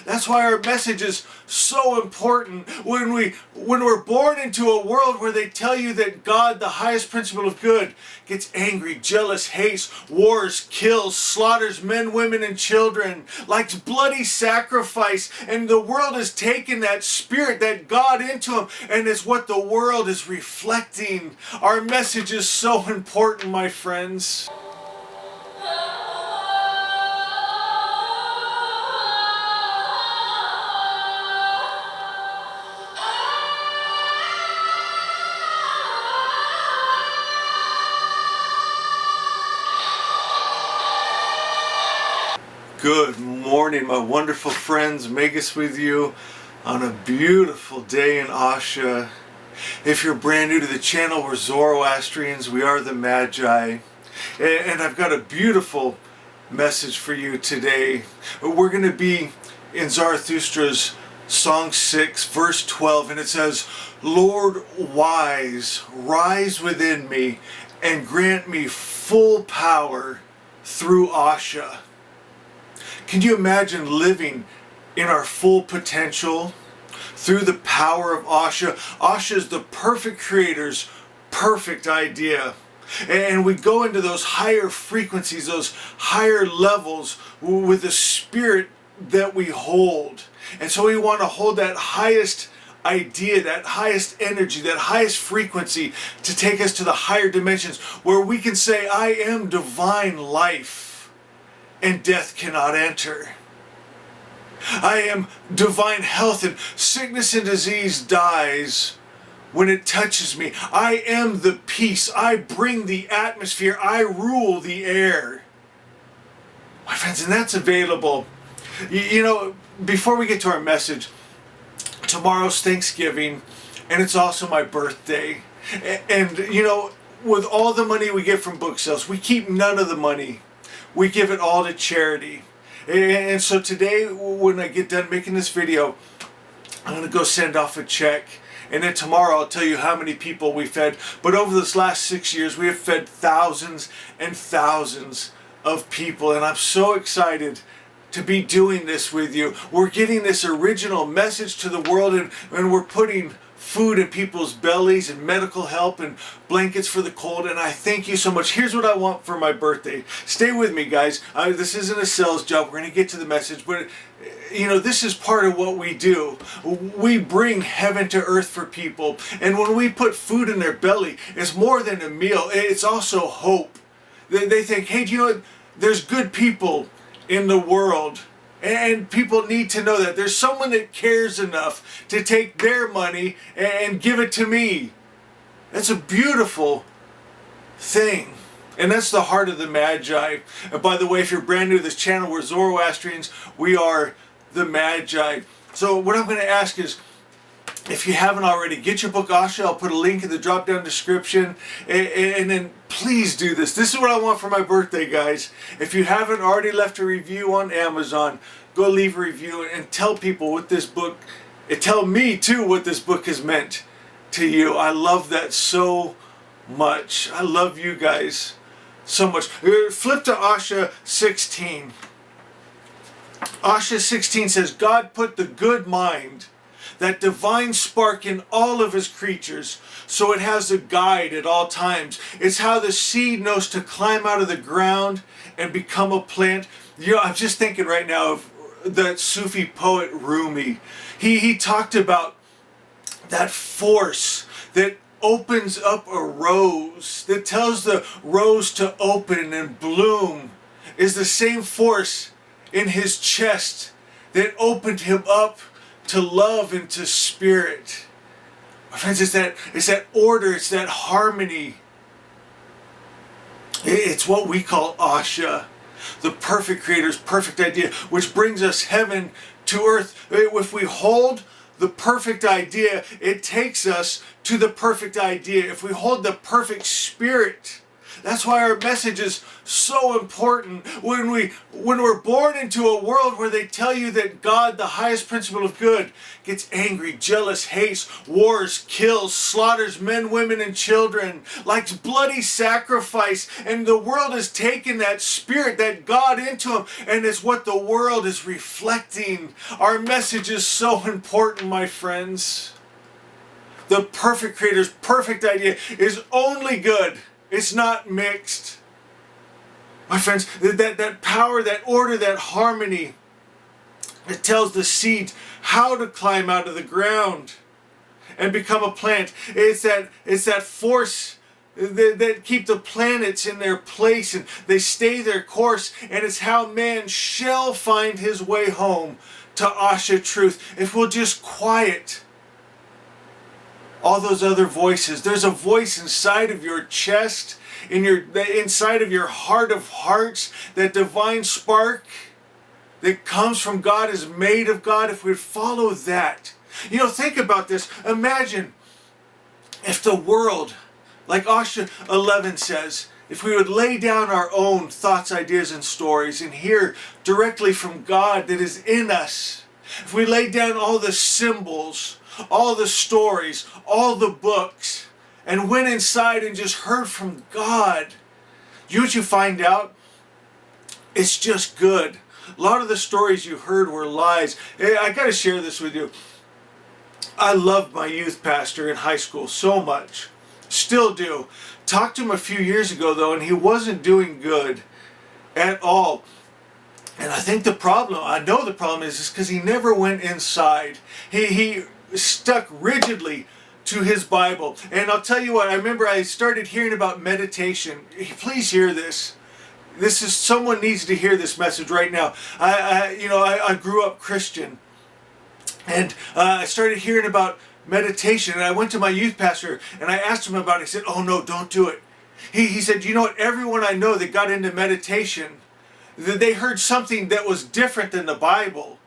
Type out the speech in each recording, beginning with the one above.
That's why our message is so important. When we're born into a world where they tell you that God, the highest principle of good, gets angry, jealous, hates, wars, kills, slaughters men, women, and children, likes bloody sacrifice, and the world has taken that spirit, that God into him, and it's what the world is reflecting. Our message is so important, my friends. Good morning, my wonderful friends. Magus with you on a beautiful day in Asha. If you're brand new to the channel, we're Zoroastrians. We are the Magi. And I've got a beautiful message for you today. We're going to be in Zarathustra's Song 6, verse 12, and it says, Lord wise, rise within me and grant me full power through Asha. Can you imagine living in our full potential through the power of Asha? Asha is the perfect creator's perfect idea. And we go into those higher frequencies, those higher levels with the spirit that we hold. And so we want to hold that highest idea, that highest energy, that highest frequency to take us to the higher dimensions where we can say, I am divine life. And death cannot enter. I am divine health, and sickness and disease dies when it touches me. I am the peace. I bring the atmosphere. I rule the air. My friends, and that's available. You know, before we get to our message, tomorrow's Thanksgiving, and it's also my birthday. And you know, with all the money we get from book sales, we keep none of the money. We give it all to charity. And so today, when I get done making this video, I'm going to go send off a check. And then tomorrow I'll tell you how many people we fed. But over this last 6 years, we have fed thousands and thousands of people. And I'm so excited to be doing this with you. We're getting this original message to the world, and we're putting food in people's bellies and medical help and blankets for the cold, and I thank you so much. Here's what I want for my birthday. Stay with me, guys. This isn't a sales job. We're going to get to the message, but you know, this is part of what we do. We bring heaven to earth for people, and when we put food in their belly, it's more than a meal. It's also hope. They think, hey, do you know what? There's good people in the world. And people need to know that there's someone that cares enough to take their money and give it to me. That's a beautiful thing. And that's the heart of the Magi. And by the way, if you're brand new to this channel, we're Zoroastrians. We are the Magi. So what I'm going to ask is, if you haven't already, get your book Asha. I'll put a link in the drop-down description. And then please do this. This is what I want for my birthday, guys. If you haven't already left a review on Amazon, go leave a review and tell people what this book, and tell me too what this book has meant to you. I love that so much. I love you guys so much. Flip to Asha 16. Asha 16 says, God put the good mind, that divine spark in all of his creatures, so it has a guide at all times. It's how the seed knows to climb out of the ground and become a plant. You know, I'm just thinking right now of that Sufi poet Rumi. He talked about that force that opens up a rose, that tells the rose to open and bloom, is the same force in his chest that opened him up to love and to spirit. My friends, it's that order, it's that harmony. It's what we call Asha, the perfect creator's perfect idea, which brings us heaven to earth. If we hold the perfect idea, it takes us to the perfect idea. If we hold the perfect spirit, That's why our message is so important. When we're born into a world where they tell you that God, the highest principle of good, gets angry, jealous, hates, wars, kills, slaughters men, women, and children, likes bloody sacrifice, and the world has taken that spirit, that God into him, and it's what the world is reflecting. Our message is so important, my friends. The perfect Creator's perfect idea is only good. It's not mixed. My friends, that power, that order, that harmony, it tells the seed how to climb out of the ground and become a plant. It's that force that keep the planets in their place and they stay their course, and it's how man shall find his way home to Asha truth. If we'll just quiet all those other voices. There's a voice inside of your chest, inside of your heart of hearts, that divine spark that comes from God, is made of God. If we follow that, think about this. Imagine if the world, like Asha 11 says, if we would lay down our own thoughts, ideas, and stories and hear directly from God that is in us. If we lay down all the symbols, all the stories, all the books, and went inside and just heard from God, what you find out? It's just good. A lot of the stories you heard were lies. I got to share this with you. I loved my youth pastor in high school so much. Still do. Talked to him a few years ago, though, and he wasn't doing good at all. And I think I know the problem is because he never went inside. He stuck rigidly to his Bible. And I'll tell you what, I remember I started hearing about meditation. Please hear this. Someone needs to hear this message right now. I grew up Christian, and I started hearing about meditation, and I went to my youth pastor and I asked him about it. He said, "Oh no, don't do it." He said, "You know what, everyone I know that got into meditation, they heard something that was different than the Bible,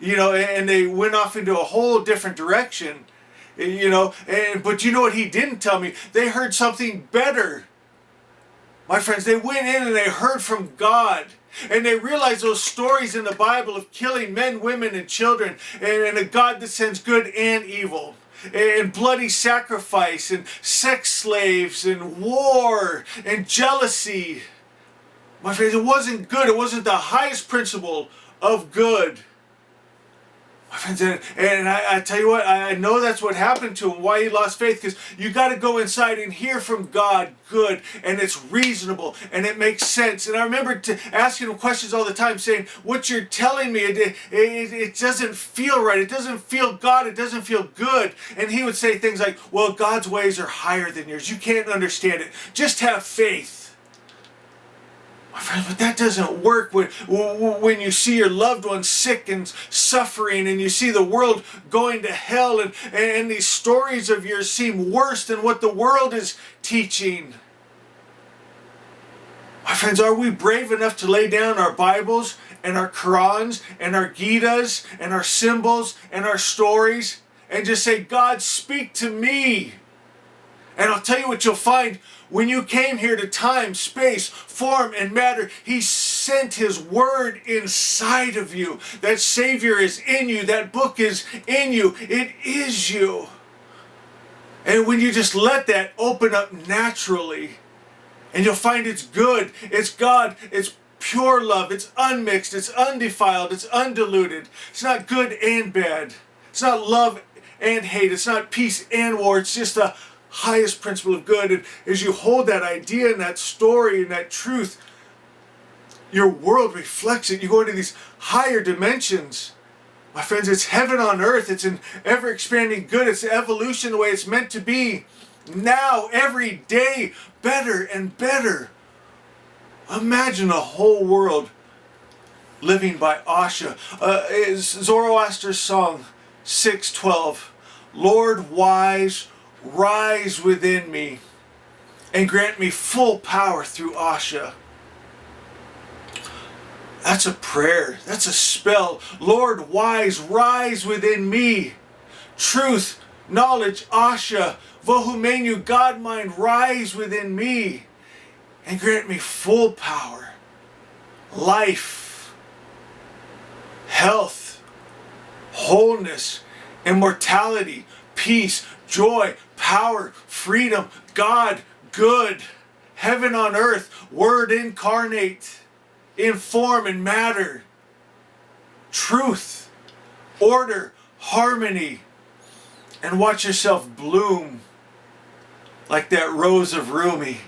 and they went off into a whole different direction, but you know what he didn't tell me? They heard something better. My friends, they went in and they heard from God. And they realized those stories in the Bible of killing men, women, and children, and a God that sends good and evil, and bloody sacrifice, and sex slaves, and war, and jealousy. My friends, it wasn't good. It wasn't the highest principle of good. My friends, and I tell you what, I know that's what happened to him, why he lost faith, because you got to go inside and hear from God good, and it's reasonable, and it makes sense. And I remember asking him questions all the time, saying, "What you're telling me, it doesn't feel right. It doesn't feel God. It doesn't feel good." And he would say things like, "Well, God's ways are higher than yours. You can't understand it. Just have faith." My friends, but that doesn't work when you see your loved ones sick and suffering, and you see the world going to hell, and these stories of yours seem worse than what the world is teaching. My friends, are we brave enough to lay down our Bibles and our Qurans and our Gitas and our symbols and our stories and just say, "God, speak to me"? And I'll tell you what you'll find. When you came here to time, space, form, and matter, He sent His Word inside of you. That Savior is in you. That book is in you. It is you. And when you just let that open up naturally, and you'll find it's good, it's God, it's pure love, it's unmixed, it's undefiled, it's undiluted. It's not good and bad. It's not love and hate. It's not peace and war. It's just a highest principle of good. And as you hold that idea and that story and that truth, your world reflects it. You go into these higher dimensions. My friends, it's heaven on earth. It's an ever-expanding good. It's evolution the way it's meant to be. Now, every day, better and better. Imagine a whole world living by Asha. Zoroaster's song 6:12. "Lord wise, rise within me and grant me full power through Asha." That's a prayer. That's a spell. Lord wise, rise within me. Truth, knowledge, Asha, Vohu Mainyu, God mind, rise within me. and grant me full power, life, health, wholeness, immortality, peace, joy, power, freedom, God, good, heaven on earth, word incarnate, in form and matter, truth, order, harmony, and watch yourself bloom like that rose of Rumi,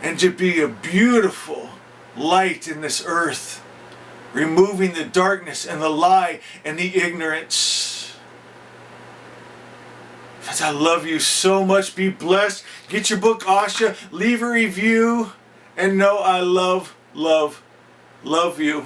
and to be a beautiful light in this earth, removing the darkness and the lie and the ignorance. Friends, I love you so much. Be blessed. Get your book, Asha. Leave a review. And know I love you.